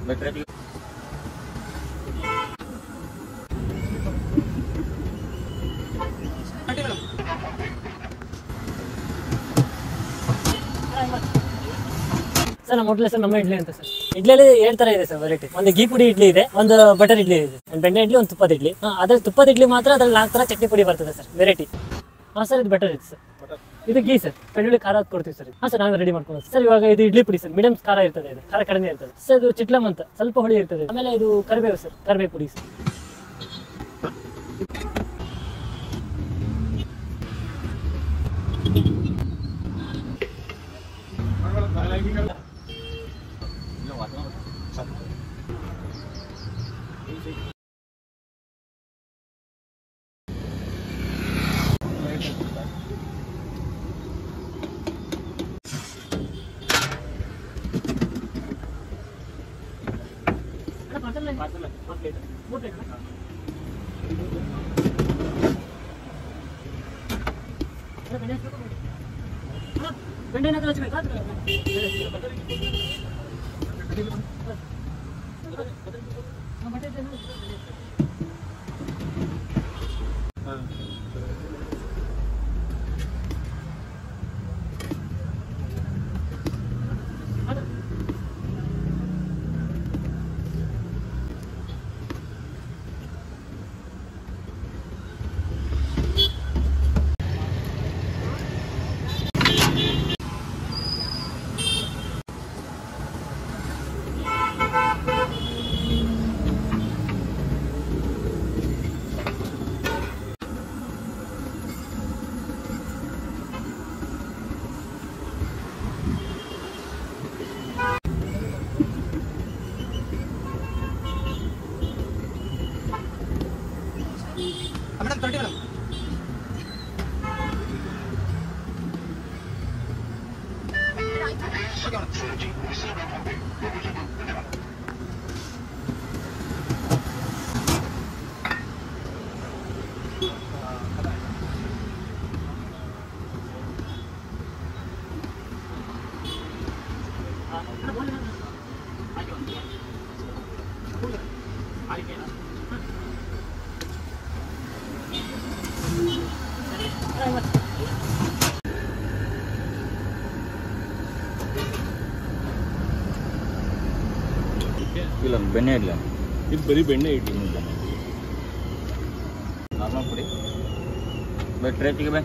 Sir ನಮ್ಮ hotel ಹೆಸರು ನಮ್ಮ ಇಡ್ಲಿ ಅಂತ ಸರ್. ಇಡ್ಲಿಯಲ್ಲಿ 2 ತರ ಇದೆ ಸರ್ ವೆರೈಟಿ. ಒಂದು ಘೀ ಪುಡಿ ಇಡ್ಲಿ ಇದೆ, ಒಂದು ಬಟರ್ ಇಡ್ಲಿ ಇದೆ, ಒಂದು ಬೆಣ್ಣೆ ಇಡ್ಲಿ, ಒಂದು ತುಪ್ಪದ ಇಡ್ಲಿ. ಅದ್ರಲ್ಲಿ ತುಪ್ಪದ ಇಡ್ಲಿ ಮಾತ್ರ ಅದ್ರಲ್ಲಿ 4 ತರ ಚಟ್ನಿ ಪುಡಿ ಬರ್ತದೆ ಸರ್ ವೆರೈಟಿ. ಸರ್ ಇದು ಬೆಟರ್ ಇದೆ ಸರ್. ಇದು ಘೀ ಸರ್, ಬೆಳ್ಳುಳ್ಳಿ ಖಾರ ಕೊಡ್ತೀವಿ ಸರ್. ಸರ್ ನಾವೇ ರೆಡಿ ಮಾಡ್ಕೊಂಡು ಸರ್. ಇವಾಗ ಇದು ಇಡ್ಲಿ ಪುಡಿ ಸರ್, ಮೀಡಿಯಂ ಖಾರ ಇರ್ತದೆ, ಇದು ಖಾರ ಕಡಿಮೆ ಇರ್ತದೆ ಸರ್. ಇದು ಚಿಟ್ಲಮ್ ಅಂತ ಸ್ವಲ್ಪ ಹುಳಿ ಇರ್ತದೆ. ಆಮೇಲೆ ಇದು ಕರಿಬೇವು ಸರ್, ಕರಿಬೇವು ಪುಡಿ ಸರ್. ಇಲ್ಲ ಬೆಣ್ಣೆ ಇಡ್ಲಿ, ಇದು ಬರೀ ಬೆಣ್ಣೆ ಇಡ್ಲಿ. ನಾರ್ಮಲ್ ಪುಡಿ ಟ್ರೇಟಿಗೆ ಬೇ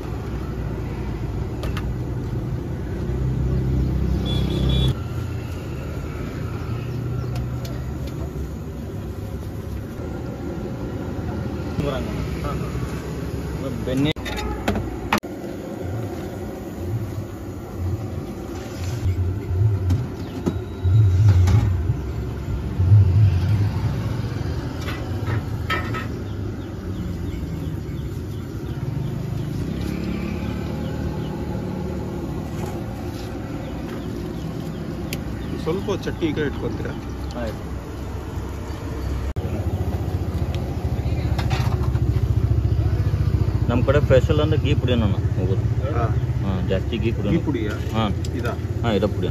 ಬೆಣ್ಣೆ ಸ್ವಲ್ಪ ಚಟ್ನಿ ಈ ಕಡೆ ಇಟ್ಕೊತೀರಾ? ಆಯ್ತು. ನಮ್ಮ ಕಡೆ ಸ್ಪೆಷಲ್ ಅಂದ್ರೆ ಘೀ ಪುಡಿ ನಾನು ಹೋಗೋದು. ಹಾಂ ಜಾಸ್ತಿ ಘೀ ಪುಡಿ. ಪುಡಿಯಾ? ಹಾಂ ಇದಾ? ಹಾಂ ಇದ ಪುಡಿ.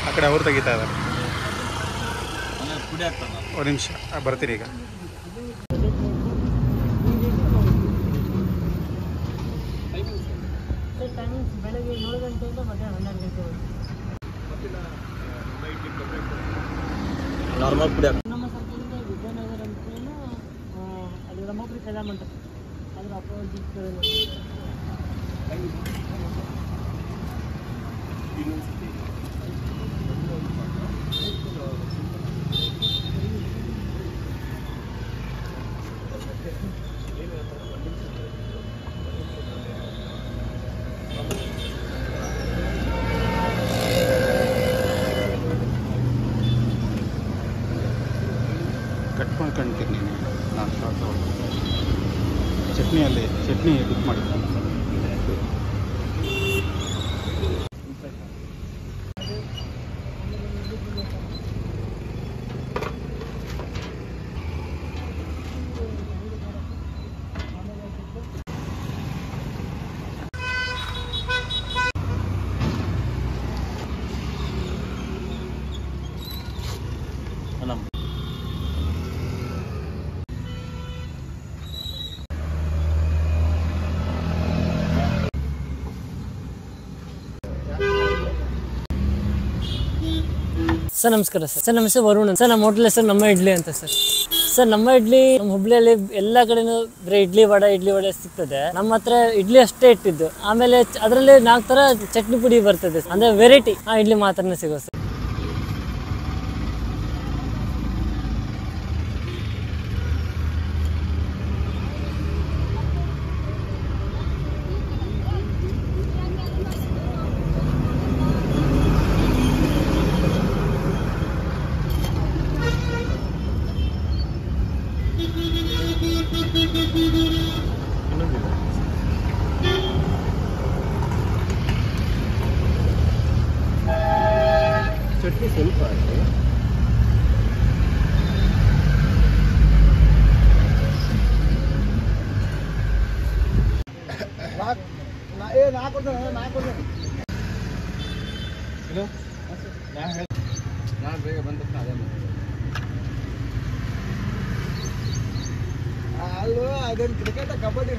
ಆ ಕಡೆ ಅವ್ರು ತೆಗಿತಾ ಇದ್ದಾರೆ. ಪುಡಿ ಆಗ್ತದೆ. ಒಂದು ನಿಮಿಷ ಬರ್ತೀರಿ ಈಗ. ಬೆಳಗ್ಗೆ 7 ಗಂಟೆ ಗಂಟೆಯಿಂದ ಮಧ್ಯಾಹ್ನ 12 ಗಂಟೆ ನಾರ್ಮಲ್ ಪುಡಿ ನಮ್ಮ ಸರ್ಕಲಿಂದ ವಿದ್ಯಾನಗರ ಅಂತೇನು ಅದು ಬ್ರಹ್ಮಪುರಿ ಕಲ್ಯಾಣ ಮಂಟಪ ಅದ್ರ ಅಪೋಸಿಟ್ ಕಟ್ ಮಾಡ್ಕೊಂತೀನಿ ನಾನು ಶಾರ್ಟ್ ಚಟ್ನಿ ಬುಕ್ ಮಾಡಿ ಸರ್ ನಮಸ್ಕಾರ ಸರ್ ನಮ್ಮ ಹೆಸರು ವರುಣ್ ಸರ್ ನಮ್ಮ ಹೋಟ್ಲ್ ಹೆಸರು ನಮ್ಮ ಇಡ್ಲಿ ಅಂತ ಸರ್ ನಮ್ಮ ಇಡ್ಲಿ ನಮ್ಮ ಹುಬ್ಳಿಯಲ್ಲಿ ಎಲ್ಲ ಕಡೆನೂ ಬರೀ ಇಡ್ಲಿ ವಡೆ ಸಿಗ್ತದೆ. ನಮ್ಮ ಹತ್ರ ಇಡ್ಲಿ ಅಷ್ಟೇ ಇಟ್ಟಿದ್ದು, ಆಮೇಲೆ ಅದರಲ್ಲಿ 4 ತರ ಚಟ್ನಿ ಪುಡಿ ಬರ್ತದೆ, ಅಂದ್ರೆ ವೆರೈಟಿ ಆ ಇಡ್ಲಿ ಮಾತ್ರನೇ ಸಿಗೋ ಸರ್. ಚಟ್ನಿ ಸ್ವಲ್ಪ ಆಯಿತು. ನಾನು ಬೇಗ ಬಂದ ತಕ್ಷಣ ಅದೇ ಅಲ್ವ ಅದೇನು ಕ್ರಿಕೆಟ್ ಕಬಡ್ಡಿ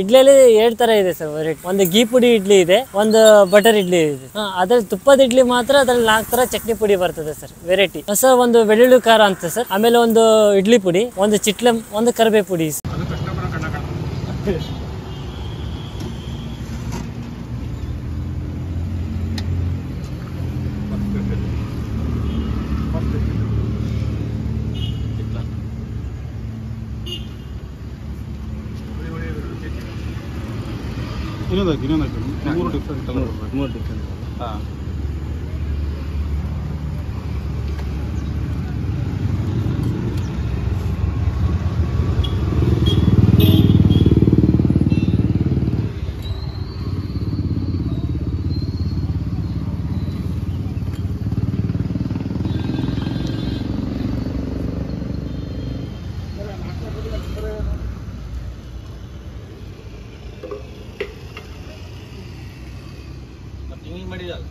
ಇಡ್ಲಿಯಲ್ಲಿ 2 ತರ ಇದೆ ಸರ್ ವೆರೈಟಿ. ಒಂದು ಗೀ ಪುಡಿ ಇಡ್ಲಿ ಇದೆ, ಒಂದು ಬಟರ್ ಇಡ್ಲಿ ಇದೆ. ಅದ್ರಲ್ಲಿ ತುಪ್ಪದ ಇಡ್ಲಿ ಮಾತ್ರ ಅದ್ರಲ್ಲಿ 4 ತರ ಚಟ್ನಿ ಪುಡಿ ಬರ್ತದೆ ಸರ್ ವೆರೈಟಿ. ಸರ್ ಒಂದು ಬೆಳ್ಳುಳ್ಳಿ ಖಾರ ಅಂತ ಸರ್, ಆಮೇಲೆ ಒಂದು ಇಡ್ಲಿ ಪುಡಿ, ಒಂದು ಚಿಟ್ಲೆ, ಒಂದು ಕರಿಬೇವು ಪುಡಿ. ಇನ್ನೊಂದು 3 ಡಿಫ್ರೆಂಟ್ ಕಲರ್. 3 ಡಿಫ್ರೆಂಟ್. ಹಾಂ, ಹಿಂಗೆ ಮಾಡಿದಲ್ಲ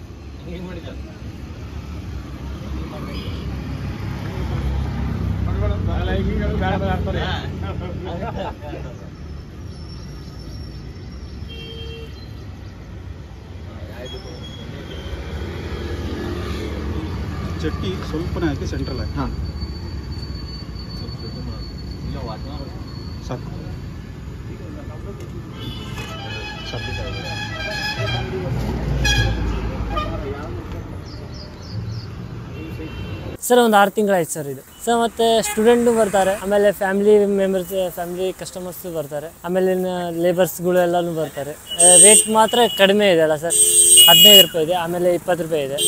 ಚಟ್ನಿ ಸ್ವಲ್ಪನೇ ಹಾಕಿ ಸೆಂಟ್ರಲ್ ಹಾಕಿ. ಹಾಂ ಸಾಕು ಸರ್ ಒಂದು 6 ತಿಂಗಳಾಯ್ತು ಸರ್ ಇದು ಸರ್. ಮತ್ತೆ ಸ್ಟೂಡೆಂಟು ಬರ್ತಾರೆ, ಆಮೇಲೆ ಫ್ಯಾಮಿಲಿ ಮೆಂಬರ್ಸ್, ಫ್ಯಾಮಿಲಿ ಕಸ್ಟಮರ್ಸ್ ಬರ್ತಾರೆ, ಆಮೇಲೆ ಲೇಬರ್ಸ್ಗಳು ಎಲ್ಲನೂ ಬರ್ತಾರೆ. ರೇಟ್ ಮಾತ್ರ ಕಡಿಮೆ ಇದೆ ಅಲ್ಲ ಸರ್, 15 ರೂಪಾಯಿ ಇದೆ, ಆಮೇಲೆ 20 ರೂಪಾಯಿ ಇದೆ.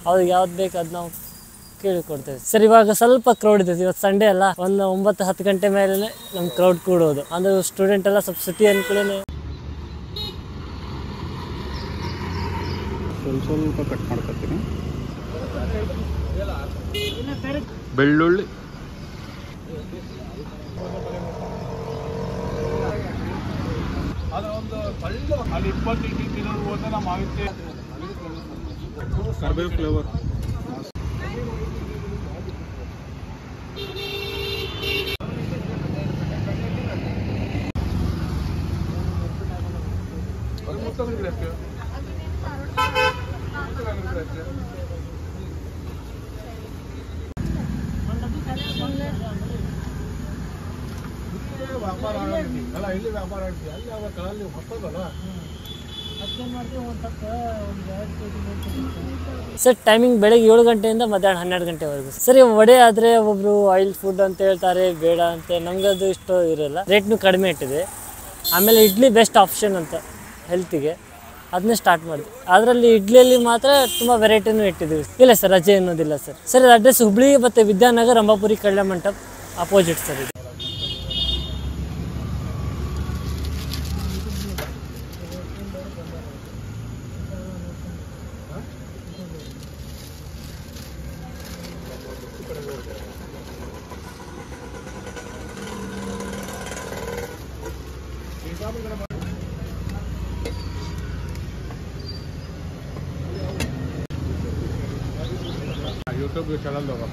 ಅವ್ರಿಗೆ ಯಾವ್ದು ಬೇಕು ಅದು ನಾವು ಕೇಳಿಕೊಡ್ತೇವೆ ಸರ್. ಇವಾಗ ಸ್ವಲ್ಪ ಕ್ರೌಡ್ ಇದೆ, ಇವತ್ತು ಸಂಡೇ ಅಲ್ಲ, ಒಂದು 9-10 ಗಂಟೆ ಮೇಲೆ ನಮ್ಮ ಕ್ರೌಡ್ ಕೂಡೋದು. ಅಂದ್ರೆ ಸ್ಟೂಡೆಂಟ್ ಎಲ್ಲ ಸ್ವಲ್ಪ ಸಿಟಿ ಅನ್ಕೊಳ್ಳಿ ಸ್ವಲ್ಪ ಕಟ್ ಮಾಡ್ಕೊತೀನಿ. ಬೆಳ್ಳುಳ್ಳಿ, ಕರಿಬೇವು ಫ್ಲೇವರ್, ವ್ಯಾಪಾರ ಅಲ್ಲ ಇಲ್ಲಿ ವ್ಯಾಪಾರ ಆಗ್ತೀವಿ ಅಲ್ಲಿ ಅವ ಕಳಲ್ಲಿ ಹೊಸದಲ್ಲ ಸರ್ ಟೈಮಿಂಗ್ ಬೆಳಗ್ಗೆ 7 ಗಂಟೆಯಿಂದ ಮಧ್ಯಾಹ್ನ 12 ಗಂಟೆವರೆಗೂ. ಸರಿ ವಡೆ ಆದರೆ ಒಬ್ಬರು ಆಯಿಲ್ ಫುಡ್ ಅಂತ ಹೇಳ್ತಾರೆ, ಬೇಡ ಅಂತ. ನಮ್ಗೆ ಅದು ಇಷ್ಟ ಇರೋಲ್ಲ, ರೇಟ್ನು ಕಡಿಮೆ ಇಟ್ಟಿದೆ. ಆಮೇಲೆ ಇಡ್ಲಿ ಬೆಸ್ಟ್ ಆಪ್ಷನ್ ಅಂತ ಹೆಲ್ತಿಗೆ, ಅದನ್ನೇ ಸ್ಟಾರ್ಟ್ ಮಾಡಿದ್ವಿ. ಅದರಲ್ಲಿ ಇಡ್ಲಿಯಲ್ಲಿ ಮಾತ್ರ ತುಂಬ ವೆರೈಟಿನೂ ಇಟ್ಟಿದ್ದೀವಿ. ಇಲ್ಲ ಸರ್, ರಜೆ ಅನ್ನೋದಿಲ್ಲ ಸರ್. ಸರ್ ಅಡ್ರೆಸ್ ಹುಬ್ಳಿ ಮತ್ತು ವಿದ್ಯಾನಗರ್ ರಂಭಾಪುರಿ ಕಲ್ಯಾಣ ಮಂಟಪ ಅಪೋಸಿಟ್ ಸರ್ ಇದು. यूट्यूब चैनल होगा।